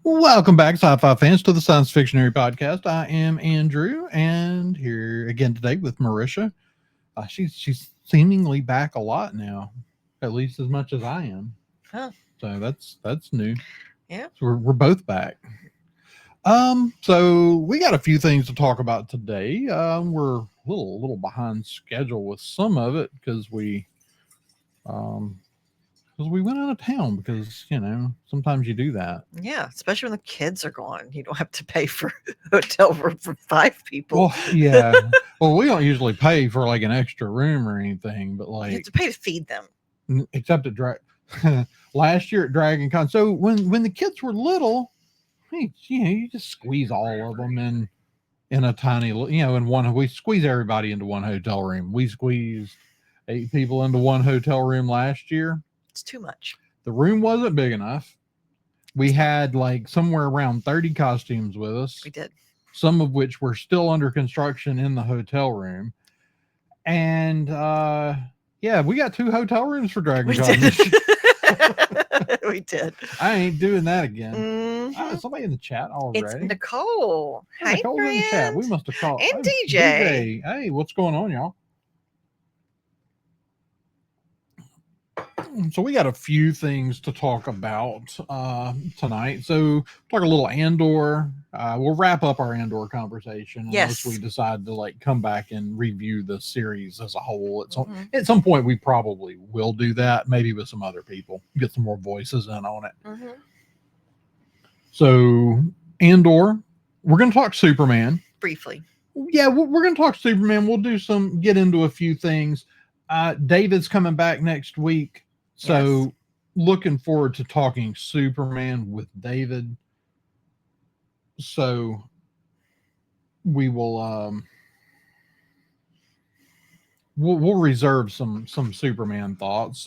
Welcome back, sci-fi fans, to the Science Fictionary podcast. I am Andrew, and here again today with Marisha. She's seemingly back a lot now, at least as much as I am. Huh. So that's new. Yeah. So we're both back. So we got a few things to talk about today. We're a little behind schedule with some of it um because we went out of town because sometimes you do that. Yeah. Especially when the kids are gone. You don't have to pay for a hotel room for 5 people. Well, yeah. Well, we don't usually pay for like an extra room or anything, but You have like to pay to feed them. except at last year at Dragon Con. So when the kids were little, hey, you just squeeze all of them in a tiny, in one. We squeeze everybody into one hotel room. We squeezed 8 people into one hotel room last year. It's too much. The room wasn't big enough. We had like somewhere around 30 costumes with us. We did. Some of which were still under construction in the hotel room. And yeah, we got 2 hotel rooms for Dragon Con. We did. I ain't doing that again. Mm-hmm. Somebody in the chat already. It's Nicole. Hey, Nicole's in the chat. We must have called. And DJ. Hey, what's going on, y'all? So we got a few things to talk about tonight. So talk a little Andor. We'll wrap up our Andor conversation unless we decide to like come back and review the series as a whole. At some point, we probably will do that. Maybe with some other people, get some more voices in on it. So Andor, we're going to talk Superman briefly. Yeah, we're going to talk Superman. We'll get into a few things. David's coming back next week. So looking forward to talking Superman with David. So we will we'll reserve some Superman thoughts.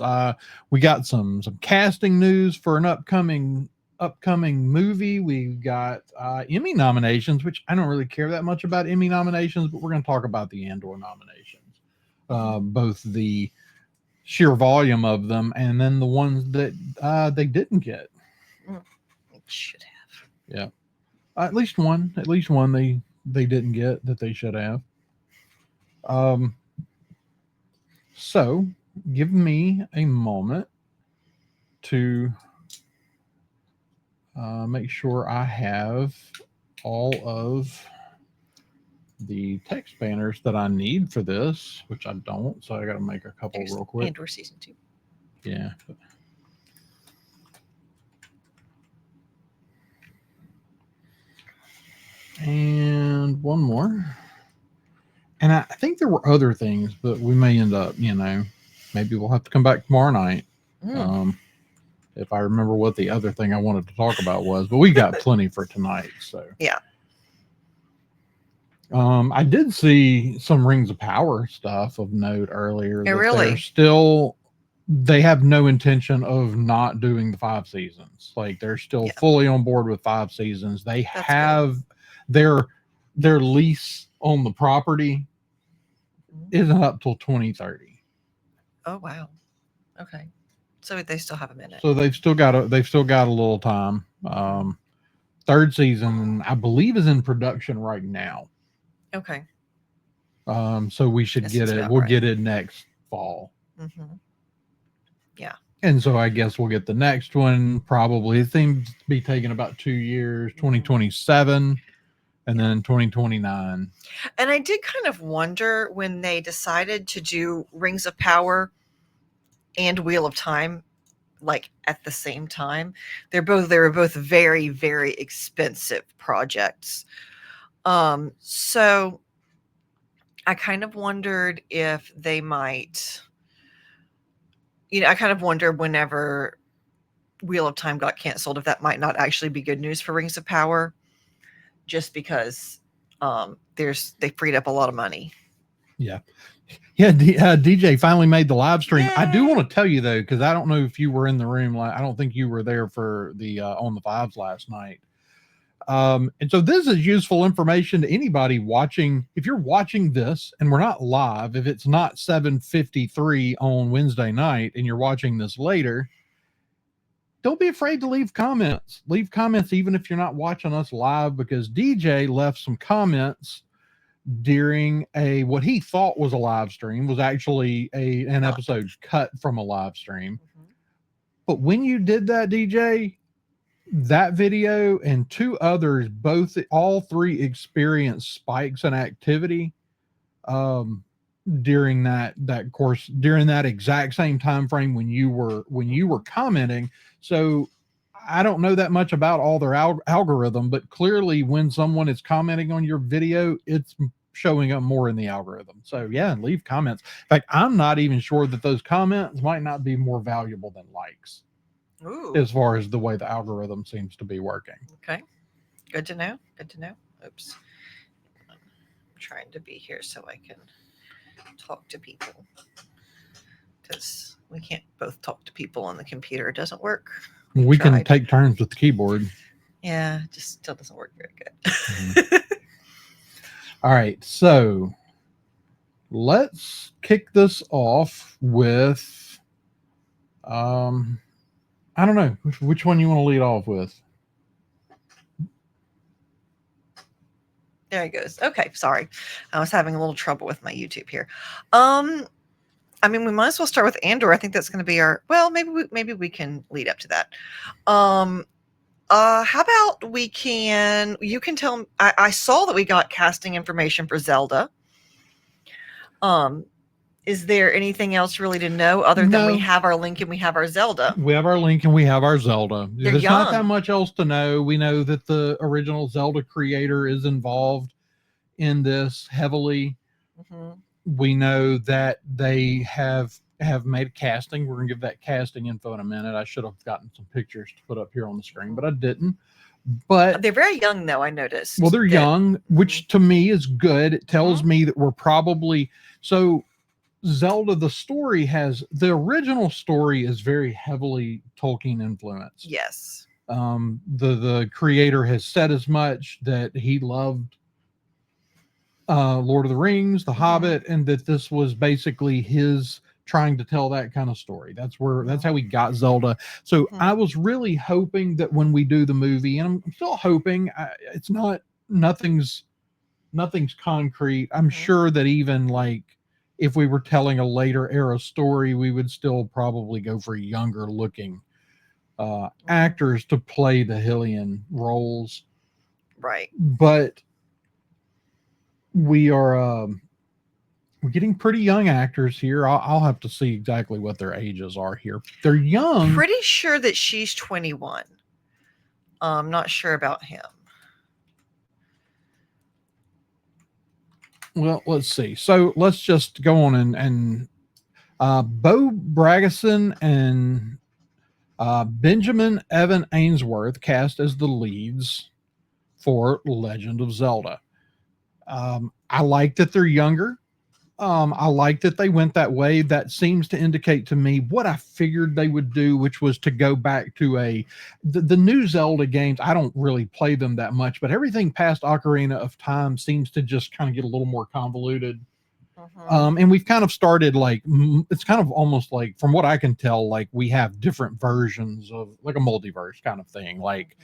We got some casting news for an upcoming movie. We've got Emmy nominations, which I don't really care that much about Emmy nominations, but we're going to talk about the Andor nominations, both the sheer volume of them and then the ones that they didn't get. It should have. Yeah, at least one they didn't get that they should have. So give me a moment to make sure I have all of the text banners that I need for this, which I don't. So I got to make a couple real quick. Andor season 2. Yeah. And one more. And I think there were other things, but we may end up, maybe we'll have to come back tomorrow night. If I remember what the other thing I wanted to talk about was, but we got plenty for tonight. So yeah. I did see some Rings of Power stuff of note earlier. Really? They have no intention of not doing the 5 seasons. Like they're still fully on board with 5 seasons. They have their lease on the property isn't up till 2030. Oh wow. Okay. So they still have a minute. So they've still got a little time. 3rd season, I believe, is in production right now. Okay. So we should get it. We'll get it next fall. Yeah. And so I guess we'll get the next one. Probably it seems to be taking about 2 years, 2027, and then 2029. And I did kind of wonder when they decided to do Rings of Power and Wheel of Time like at the same time. They were both very, very expensive projects. So I kind of wondered if they might, I kind of wonder whenever Wheel of Time got canceled, if that might not actually be good news for Rings of Power, just because they freed up a lot of money. Yeah. Yeah, DJ finally made the live stream. Yay! I do want to tell you though, because I don't know if you were in the room. I don't think you were there for the on the 5s last night. And so this is useful information to anybody watching. If you're watching this and we're not live, if it's not 7:53 on Wednesday night and you're watching this later, don't be afraid to leave comments. Leave comments even if you're not watching us live, because DJ left some comments during a what he thought was a live stream, was actually an Not. episode cut from a live stream. Mhm. But when you did that, DJ, that video and two others, both all three experienced spikes in activity um during that course, during that exact same time frame when you were commenting. So I don't know that much about all their algorithm, but clearly when someone is commenting on your video, it's showing up more in the algorithm. So yeah, and leave comments. In fact, I'm not even sure that those comments might not be more valuable than likes Ooh. as far as the way the algorithm seems to be working. Okay. Good to know. Good to know. Oops. I'm trying to be here so I can talk to people, because we can't both talk to people on the computer. It doesn't work. We can Tried. take turns with the keyboard. Yeah, it just still doesn't work very Mhm. good. All right, so let's kick this off with I don't know which one you want to lead off with. There he goes. Okay, sorry. I was having a little trouble with my YouTube here. I mean, we might as well start with Andor. I think that's going to be our. Well, maybe we can lead up to that. How about we can? You can tell. I saw that we got casting information for Zelda. Is there anything else really to know other than we No, have our Link and we have our Zelda? we have our Link and we have our Zelda. They're There's not that young. much else to know. We know that the original Zelda creator is involved in this heavily. hmm We know that they have made a casting. We're gonna give that casting info in a minute. I should have gotten some pictures to put up here on the screen, but I didn't. But They're very young, though. I noticed. well, they're that- young, which to me is good. It tells me that we're probably so Zelda, the story has the original story is very heavily Tolkien influenced. Yes. The creator has said as much, that he loved Lord of the Rings, The Hobbit, and that this was basically his trying to tell that kind of story. That's how we got Zelda. So I was really hoping that when we do the movie, and I'm still hoping, it's not nothing's concrete. I'm sure that even like if we were telling a later era story, we would still probably go for younger looking actors to play the Hylian roles. Right. But we are we're getting pretty young actors here. I'll have to see exactly what their ages are here. They're young. Pretty sure that she's 21. I'm not sure about him. Well, let's see. So let's just go on and Bo Bragason and Benjamin Evan Ainsworth cast as the leads for Legend of Zelda. I like that they're younger. I like that they went that way. That seems to indicate to me what I figured they would do, which was to go back to the new Zelda games. I don't really play them that much, but everything past Ocarina of Time seems to just kind of get a little more convoluted. And we've kind of started like it's kind of almost like, from what I can tell, like we have different versions of like a multiverse kind of thing. Like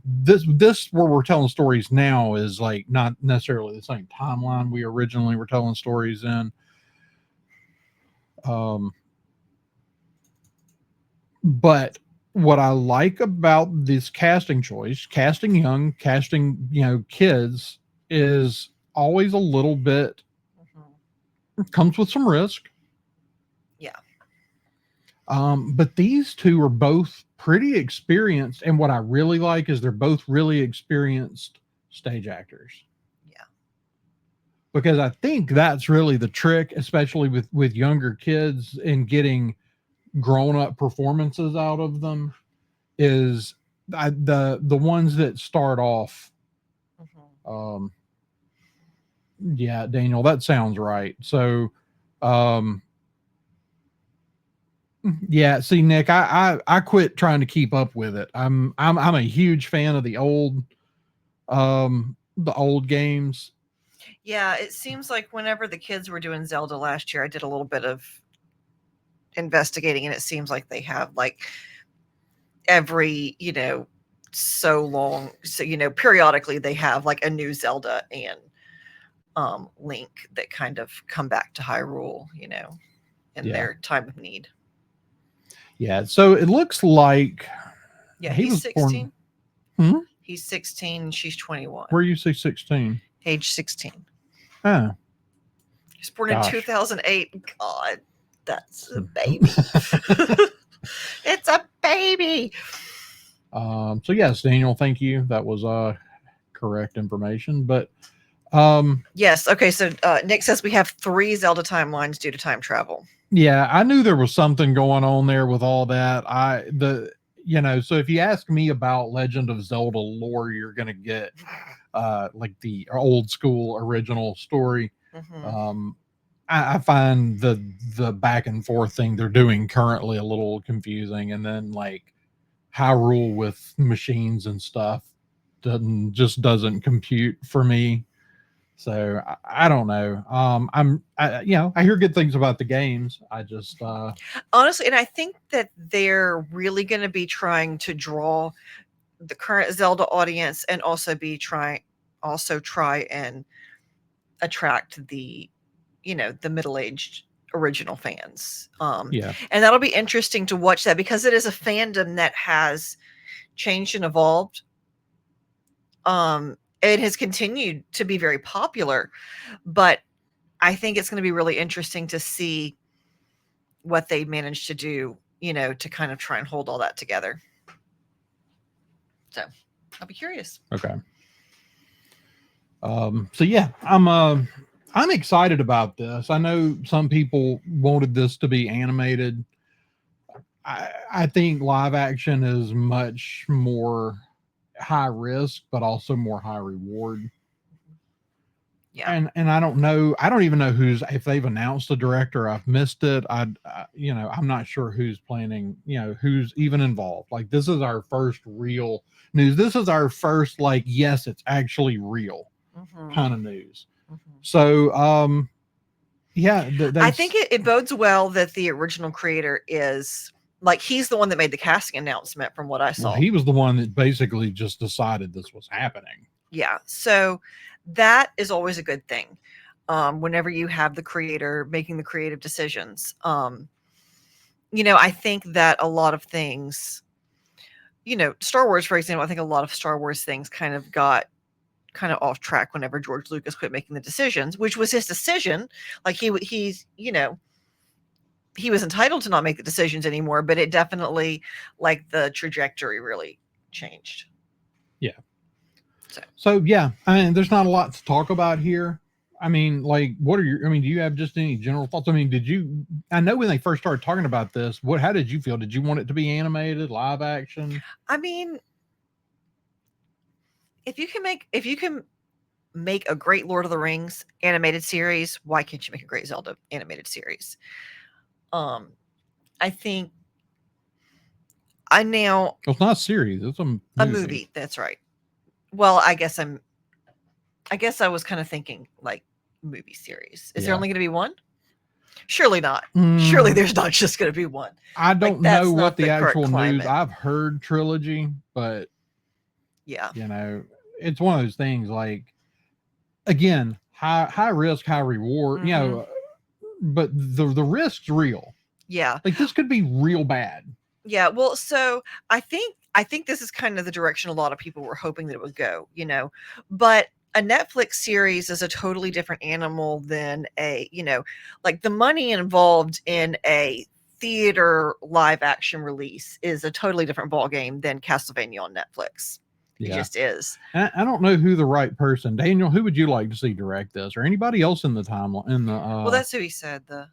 this where we're telling stories now is like not necessarily the same timeline we originally were telling stories in. But what I like about this casting choice, casting young, casting kids, is always a little bit comes with some risk. Yeah. But these two are both pretty experienced, and what I really like is they're both really experienced stage actors. Yeah. Because I think that's really the trick, especially with younger kids, in getting grown-up performances out of them, is the ones that start off. Yeah, Daniel, that sounds right. So yeah, see, Nick, I quit trying to keep up with it. I'm a huge fan of the old games. Yeah, it seems like whenever the kids were doing Zelda last year, I did a little bit of investigating, and it seems like they have like every, so long. So, periodically they have like a new Zelda and Link that kind of come back to Hyrule, in Yeah. their time of need. Yeah. So it looks like Yeah, he he's was born. 16. Hmm? He's 16 and she's 21. Where you say 16? Age 16. Oh, He's born in gosh. 2008. God, that's a baby. It's a baby. So yes, Daniel, thank you. That was correct information. But Yes. Okay. So Nick says we have 3 Zelda timelines due to time travel. yeah, I knew there was something going on there with all that. So if you ask me about Legend of Zelda lore, you're gonna get like the old school original story. Mm-hmm. I find the back and forth thing they're doing currently a little confusing, and then like Hyrule with machines and stuff doesn't compute for me. So I don't know. I hear good things about the games. I just Honestly, and I think that they're really going to be trying to draw the current Zelda audience, and also try and attract the middle-aged original fans. yeah And that'll be interesting to watch that because it is a fandom that has changed and evolved. It has continued to be very popular, but I think it's going to be really interesting to see what they managed to do, to kind of try and hold all that together. So I'll be curious. okay. So yeah, I'm excited about this. I know some people wanted this to be animated. I think live action is much more high risk, but also more high reward. Yeah. And I don't know. I don't even know if they've announced a director. I've missed it. I'm not sure who's planning. Who's even involved. Like this is our first real news. This is our first like yes, it's actually real kind of news. So yeah, I think it bodes well that the original creator is like he's the one that made the casting announcement from what I saw. Well, he was the one that basically just decided this was happening. Yeah. So that is always a good thing. Whenever you have the creator making the creative decisions. I think that a lot of things, Star Wars, for example, I think a lot of Star Wars things kind of got off track whenever George Lucas quit making the decisions, which was his decision. Like he's, he was entitled to not make the decisions anymore, but it definitely like the trajectory really changed. Yeah. So yeah, I mean, there's not a lot to talk about here. I mean, like, do you have just any general thoughts? I mean, I know when they first started talking about this, how did you feel? Did you want it to be animated, live action? I mean, if you can make a great Lord of the Rings animated series, why can't you make a great Zelda animated series? I think It's not a series, it's a movie. That's right. Well, I guess I was kind of thinking like movie series. Is there only going to be one? Surely not. Surely there's not just going to be one. I don't know what the actual news. I've heard trilogy, but yeah, it's one of those things. Like again, high risk, high reward. But the risk's real. Yeah, like this could be real bad. Yeah, well, so I think this is kind of the direction a lot of people were hoping that it would go, but a Netflix series is a totally different animal than like the money involved in a theater live action release is a totally different ballgame than Castlevania on Netflix. It just is. I don't know who the right person. Daniel, who would you like to see direct this, or anybody else in the timeline? Well, that's who he said the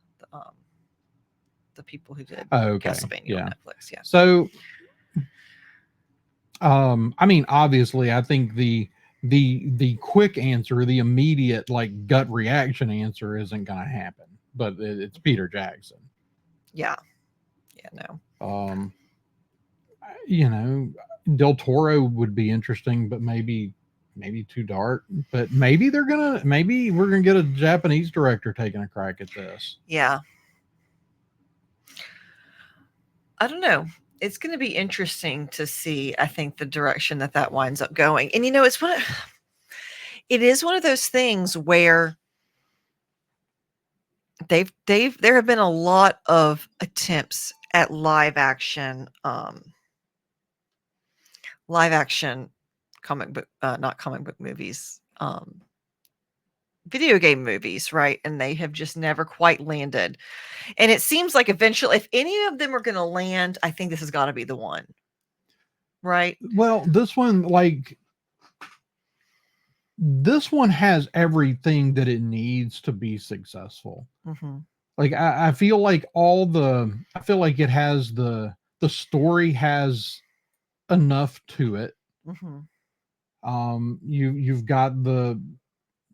people who did Castlevania on Netflix. Yeah. So, I mean, obviously, I think the quick answer, the immediate like gut reaction answer, isn't going to happen. But it's Peter Jackson. Yeah. Yeah. No. Del Toro would be interesting, but maybe too dark. But maybe we're gonna get a Japanese director taking a crack at this. Yeah. I don't know. it's going to be interesting to see, I think, the direction that winds up going. And it is one of those things where there have been a lot of attempts at live action comic book, not comic book movies, video game movies, right? And they have just never quite landed. And it seems like eventually, if any of them are going to land, I think this has got to be the one, right? Well, this one, like, this one has everything that it needs to be successful. Mm-hmm. Like, I feel like I feel like it has the story has enough to it. Mm-hmm. You've got the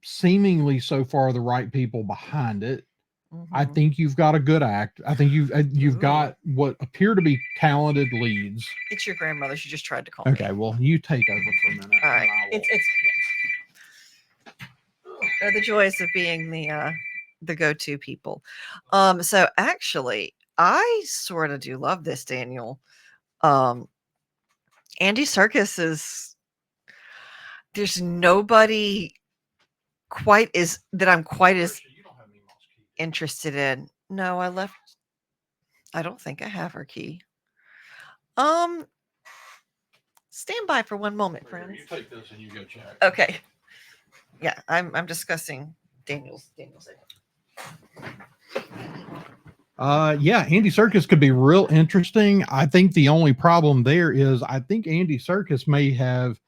seemingly so far the right people behind it. I Mm-hmm. think you've got a good act. I think you've Ooh. got what appear to be talented leads. It's your grandmother. She just tried to call Okay, me. well, you take over for a minute. All right. And I will- It's the joys of being the go-to people. So actually, I sort of do love this, Daniel. Andy Serkis is there's nobody quite as that I'm quite as You don't have any mouse key. interested in. No, I don't think I have her key. Stand by for one moment, Here, friends. you take this and you go check. Okay. Yeah, I'm discussing Daniel's Yeah, Andy Serkis could be real interesting. I think the only problem there is I think Andy Serkis may have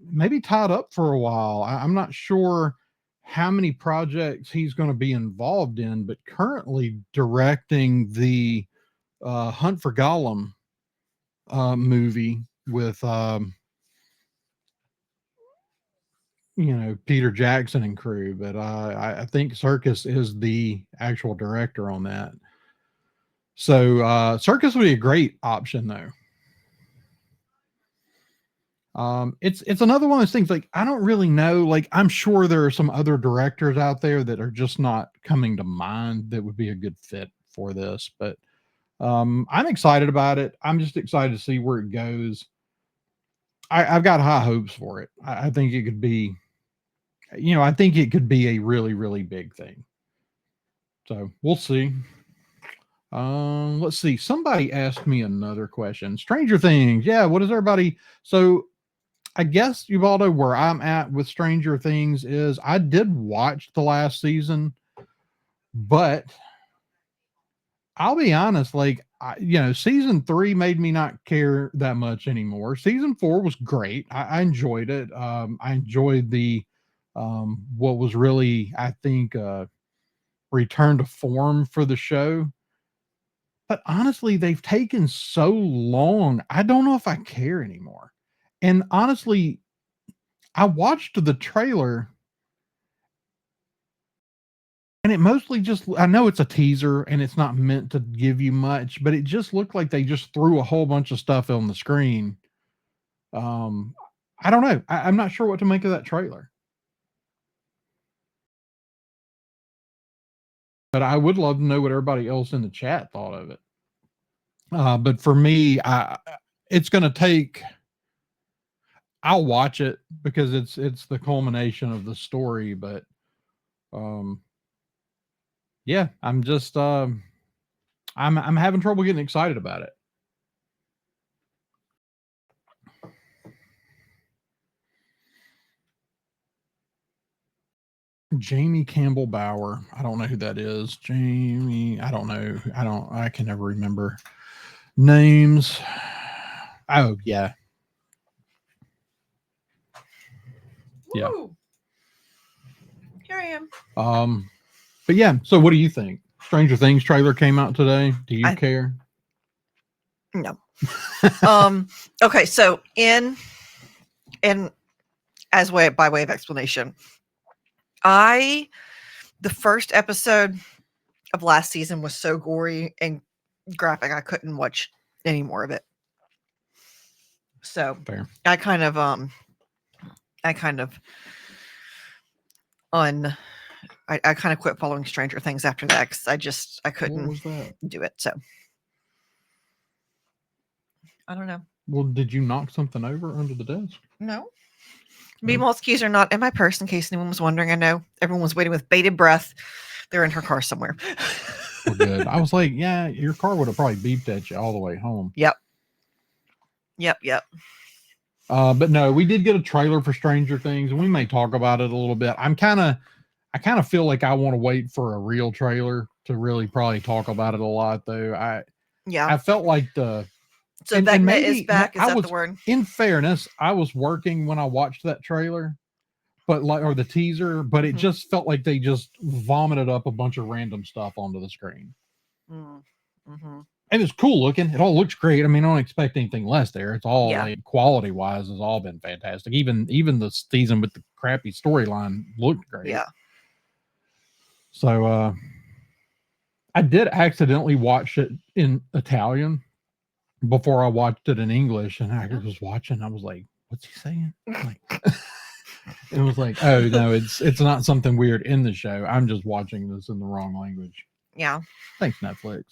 maybe tied up for a while. I'm not sure how many projects he's going to be involved in, but currently directing the Hunt for Gollum movie with Peter Jackson and crew. But I think Serkis is the actual director on that. So Serkis would be a great option though. It's another one of those things, like, I don't really know, like, I'm sure there are some other directors out there that are just not coming to mind that would be a good fit for this, but I'm excited about it. I'm just excited to see where it goes. I've got high hopes for it. I think it could be, I think it could be a really, really big thing. So we'll see. Let's see. Somebody asked me another question. Stranger Things. Yeah. What is everybody? So I guess you all know where I'm at with Stranger Things is I did watch the last season, but I'll be honest, like, season 3 made me not care that much anymore. Season 4 was great. I enjoyed it. I enjoyed the what was really, I think, return to form for the show. But honestly, they've taken so long. I don't know if I care anymore. And honestly, I watched the trailer and it mostly just, I know it's a teaser and it's not meant to give you much, but it just looked like they just threw a whole bunch of stuff on the screen. I don't know. I'm not sure what to make of that trailer. But I would love to know what everybody else in the chat thought of it. But for me, it's going to take, I'll watch it because it's the culmination of the story, but yeah, I'm just I'm having trouble getting excited about it. Jamie Campbell Bower. I don't know who that is. Jamie, I don't know. I can never remember names. Oh, yeah. Yeah. Woo! Here I am. But yeah, so what do you think? Stranger Things trailer came out today. Do you care? No. Okay, so in as by way of explanation, the first episode of last season was so gory and graphic I couldn't watch any more of it. So Fair. I kind of quit following Stranger Things after that because I couldn't do it. So I don't know. Well, did you knock something over under the desk? No. Meemaw's keys are not in my purse, in case anyone was wondering. I know everyone was waiting with bated breath. They're in her car somewhere. Well, good. I was like, yeah, your car would have probably beeped at you all the way home. Yep. But no, we did get a trailer for Stranger Things, and we may talk about it a little bit. I kind of feel like I want to wait for a real trailer to really probably talk about it a lot, though. I felt like so Vecna is back. Is that the word? In fairness, I was working when I watched that trailer, or the teaser, but it just felt like they just vomited up a bunch of random stuff onto the screen. Mm-hmm. And it's cool looking. It all looks great. I mean, I don't expect anything less there. It's all like quality wise has all been fantastic. Even the season with the crappy storyline looked great. Yeah. So I did accidentally watch it in Italian before I watched it in English, and I was watching. I was like, "What's he saying?" Like, it was like, "Oh no, it's not something weird in the show. I'm just watching this in the wrong language." Yeah. Thanks, Netflix.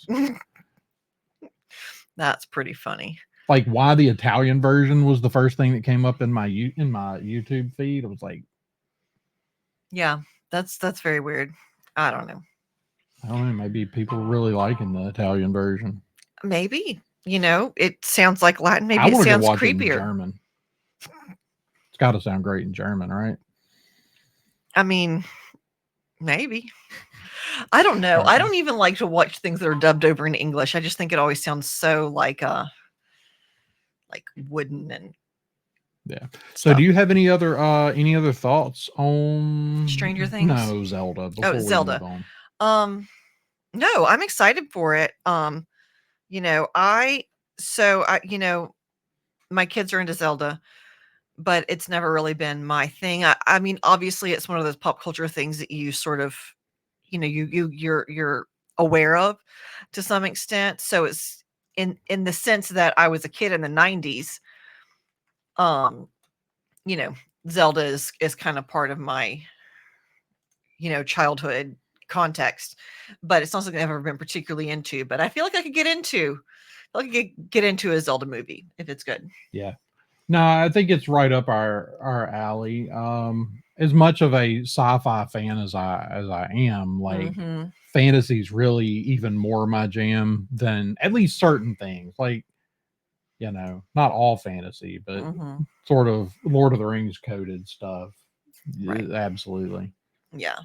That's pretty funny. Like, why the Italian version was the first thing that came up in my YouTube feed. It was like, yeah, that's very weird. I don't know. Maybe people really liking the Italian version. Maybe, it sounds like Latin. Maybe it sounds creepier. It in German. It's got to sound great in German, right? I mean, maybe. I don't know. I don't even like to watch things that are dubbed over in English. I just think it always sounds so like wooden and So do you have any other thoughts on Stranger Things? No, Zelda. Zelda. No, I'm excited for it. My kids are into Zelda, but it's never really been my thing. I mean, obviously it's one of those pop culture things that you sort of, you're aware of to some extent. So it's in the sense that I was a kid in the 90s. Zelda is kind of part of my, childhood context, but it's not something I've ever been particularly into, but I feel like I could get into a Zelda movie if it's good. Yeah. No, I think it's right up our alley. As much of a sci-fi fan as I am, like fantasy's really even more my jam than at least certain things. Like, not all fantasy, but sort of Lord of the Rings coded stuff. Right. Absolutely. Yeah.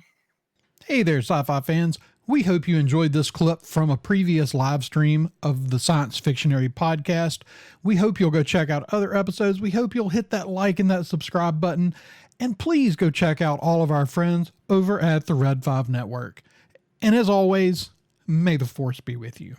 Hey there, sci-fi fans. We hope you enjoyed this clip from a previous live stream of the Science Fictionary podcast. We hope you'll go check out other episodes. We hope you'll hit that like and that subscribe button. And please go check out all of our friends over at the Red 5 Network. And as always, may the Force be with you.